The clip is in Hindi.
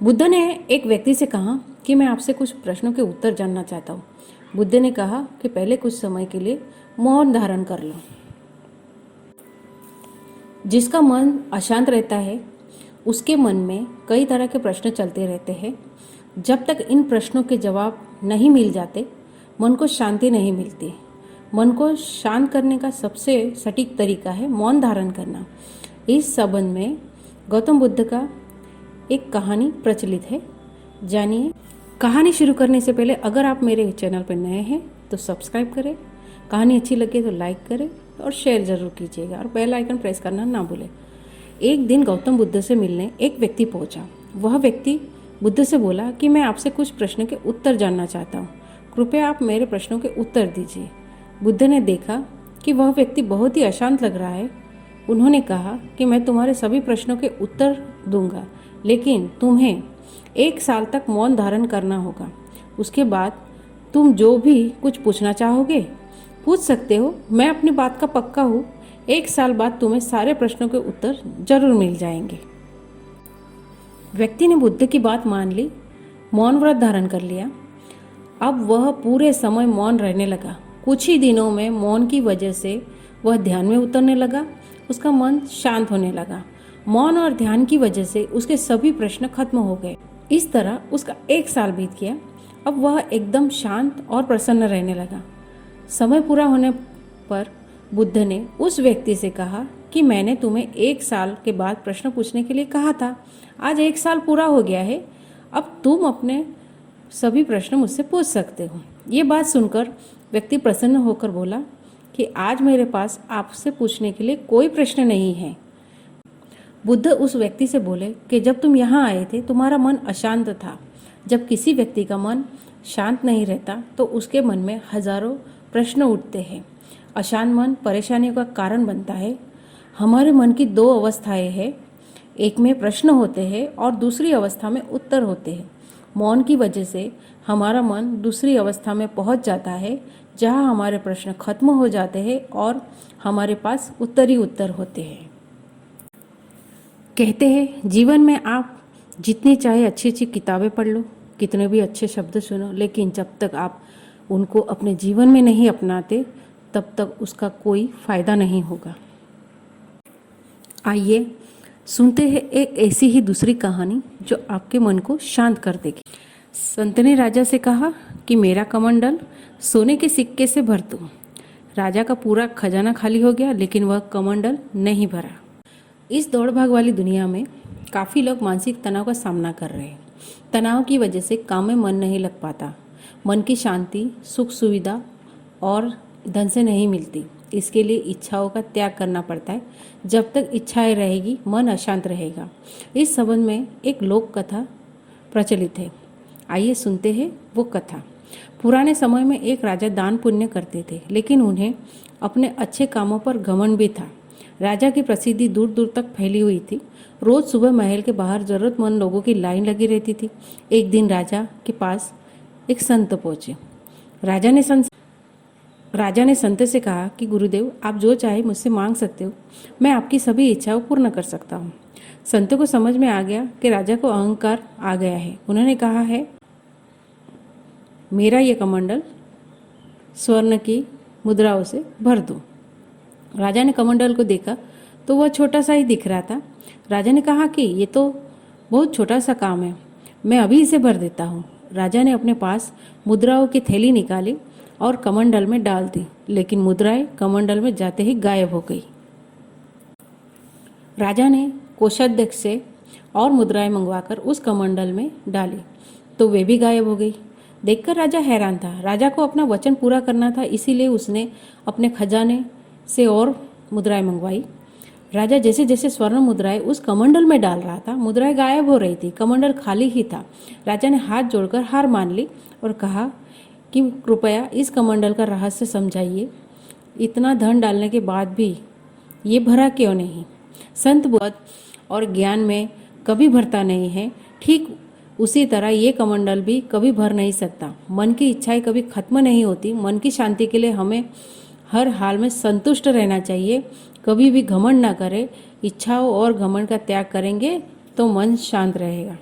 बुद्ध ने एक व्यक्ति से कहा कि मैं आपसे कुछ प्रश्नों के उत्तर जानना चाहता हूँ। बुद्ध ने कहा कि पहले कुछ समय के लिए मौन धारण कर लो। जिसका मन अशांत रहता है उसके मन में कई तरह के प्रश्न चलते रहते हैं। जब तक इन प्रश्नों के जवाब नहीं मिल जाते मन को शांति नहीं मिलती। मन को शांत करने का सबसे सटीक तरीका है मौन धारण करना। इस संबंध में गौतम बुद्ध का एक कहानी प्रचलित है, जानिए। कहानी शुरू करने से पहले अगर आप मेरे चैनल पर नए हैं तो सब्सक्राइब करें, कहानी अच्छी लगे तो लाइक करें और शेयर जरूर कीजिएगा और बेल आइकन प्रेस करना ना भूलें। एक दिन गौतम बुद्ध से मिलने एक व्यक्ति पहुंचा। वह व्यक्ति बुद्ध से बोला कि मैं आपसे कुछ प्रश्न के उत्तर जानना चाहता हूँ, कृपया आप मेरे प्रश्नों के उत्तर दीजिए। बुद्ध ने देखा कि वह व्यक्ति बहुत ही अशांत लग रहा है। उन्होंने कहा कि मैं तुम्हारे सभी प्रश्नों के उत्तर दूंगा, लेकिन तुम्हें 1 साल तक मौन धारण करना होगा। उसके बाद तुम जो भी कुछ पूछना चाहोगे पूछ सकते हो। मैं अपनी बात का पक्का हूँ, 1 साल बाद तुम्हें सारे प्रश्नों के उत्तर जरूर मिल जाएंगे। व्यक्ति ने बुद्ध की बात मान ली, मौन व्रत धारण कर लिया। अब वह पूरे समय मौन रहने लगा। कुछ ही दिनों में मौन की वजह से वह ध्यान में उतरने लगा। उसका मन शांत होने लगा। मौन और ध्यान की वजह से उसके सभी प्रश्न खत्म हो गए। इस तरह उसका 1 साल बीत गया। अब वह एकदम शांत और प्रसन्न रहने लगा। समय पूरा होने पर बुद्ध ने उस व्यक्ति से कहा कि मैंने तुम्हें 1 साल के बाद प्रश्न पूछने के लिए कहा था। आज 1 साल पूरा हो गया है। अब तुम अपने सभी प्रश्न मुझसे पूछ सकते हो। ये बात सुनकर व्यक्ति प्रसन्न होकर बोला कि आज मेरे पास आपसे पूछने के लिए कोई प्रश्न नहीं है। बुद्ध उस व्यक्ति से बोले कि जब तुम यहाँ आए थे तुम्हारा मन अशांत था। जब किसी व्यक्ति का मन शांत नहीं रहता तो उसके मन में हजारों प्रश्न उठते हैं। अशांत मन परेशानियों का कारण बनता है। हमारे मन की 2 अवस्थाएं हैं, एक में प्रश्न होते हैं और दूसरी अवस्था में उत्तर होते हैं। मौन की वजह से हमारा मन दूसरी अवस्था में पहुंच जाता है जहां हमारे प्रश्न खत्म हो जाते हैं और हमारे पास उत्तर ही उत्तर होते हैं। कहते हैं जीवन में आप जितनी चाहे अच्छी अच्छी किताबें पढ़ लो, कितने भी अच्छे शब्द सुनो, लेकिन जब तक आप उनको अपने जीवन में नहीं अपनाते तब तक उसका कोई फायदा नहीं होगा। आइए सुनते हैं एक ऐसी ही दूसरी कहानी जो आपके मन को शांत कर देगी। संत ने राजा से कहा कि मेरा कमंडल सोने के सिक्के से भर दो। राजा का पूरा खजाना खाली हो गया, लेकिन वह कमंडल नहीं भरा। इस दौड़ भाग वाली दुनिया में काफ़ी लोग मानसिक तनाव का सामना कर रहे हैं। तनाव की वजह से काम में मन नहीं लग पाता। मन की शांति, सुख सुविधा और धन से नहीं मिलती। इसके लिए इच्छाओं का त्याग करना पड़ता है। जब तक इच्छाएं रहेगी मन अशांत रहेगा। इस संबंध में एक लोक कथा प्रचलित है। आइए सुनते हैं वो कथा। पुराने समय में एक राजा दान पुण्य करते थे, लेकिन उन्हें अपने अच्छे कामों पर घमंड भी था। राजा की प्रसिद्धि दूर दूर तक फैली हुई थी। रोज सुबह महल के बाहर जरूरतमंद लोगों की लाइन लगी रहती थी। एक दिन राजा के पास एक संत पहुंचे। राजा ने संत से कहा कि गुरुदेव, आप जो चाहे मुझसे मांग सकते हो। मैं आपकी सभी इच्छाओं पूर्ण कर सकता हूँ। संत को समझ में आ गया कि राजा को अहंकार आ गया है। उन्होंने कहा है, मेरा ये कमंडल स्वर्ण की मुद्राओं से भर दो। राजा ने कमंडल को देखा तो वह छोटा सा ही दिख रहा था। राजा ने कहा कि ये तो बहुत छोटा सा काम है, मैं अभी इसे भर देता हूँ। राजा ने अपने पास मुद्राओं की थैली निकाली और कमंडल में डाल दी, लेकिन मुद्राएं कमंडल में जाते ही गायब हो गई। राजा ने कोषाध्यक्ष से और मुद्राएं मंगवाकर उस कमंडल में डाली तो वे भी गायब हो गई। देखकर राजा हैरान था। राजा को अपना वचन पूरा करना था, इसीलिए उसने अपने खजाने से और मुद्राएं मंगवाई। राजा जैसे जैसे स्वर्ण मुद्राएं उस कमंडल में डाल रहा था, मुद्राएं गायब हो रही थी, कमंडल खाली ही था। राजा ने हाथ जोड़कर हार मान ली और कहा कि कृपया इस कमंडल का रहस्य समझाइए। इतना धन डालने के बाद भी ये भरा क्यों नहीं? संत बोध और ज्ञान में कभी भरता नहीं है, ठीक उसी तरह ये कमंडल भी कभी भर नहीं सकता। मन की इच्छाएं कभी खत्म नहीं होती। मन की शांति के लिए हमें हर हाल में संतुष्ट रहना चाहिए। कभी भी घमंड ना करें। इच्छाओं और घमंड का त्याग करेंगे तो मन शांत रहेगा।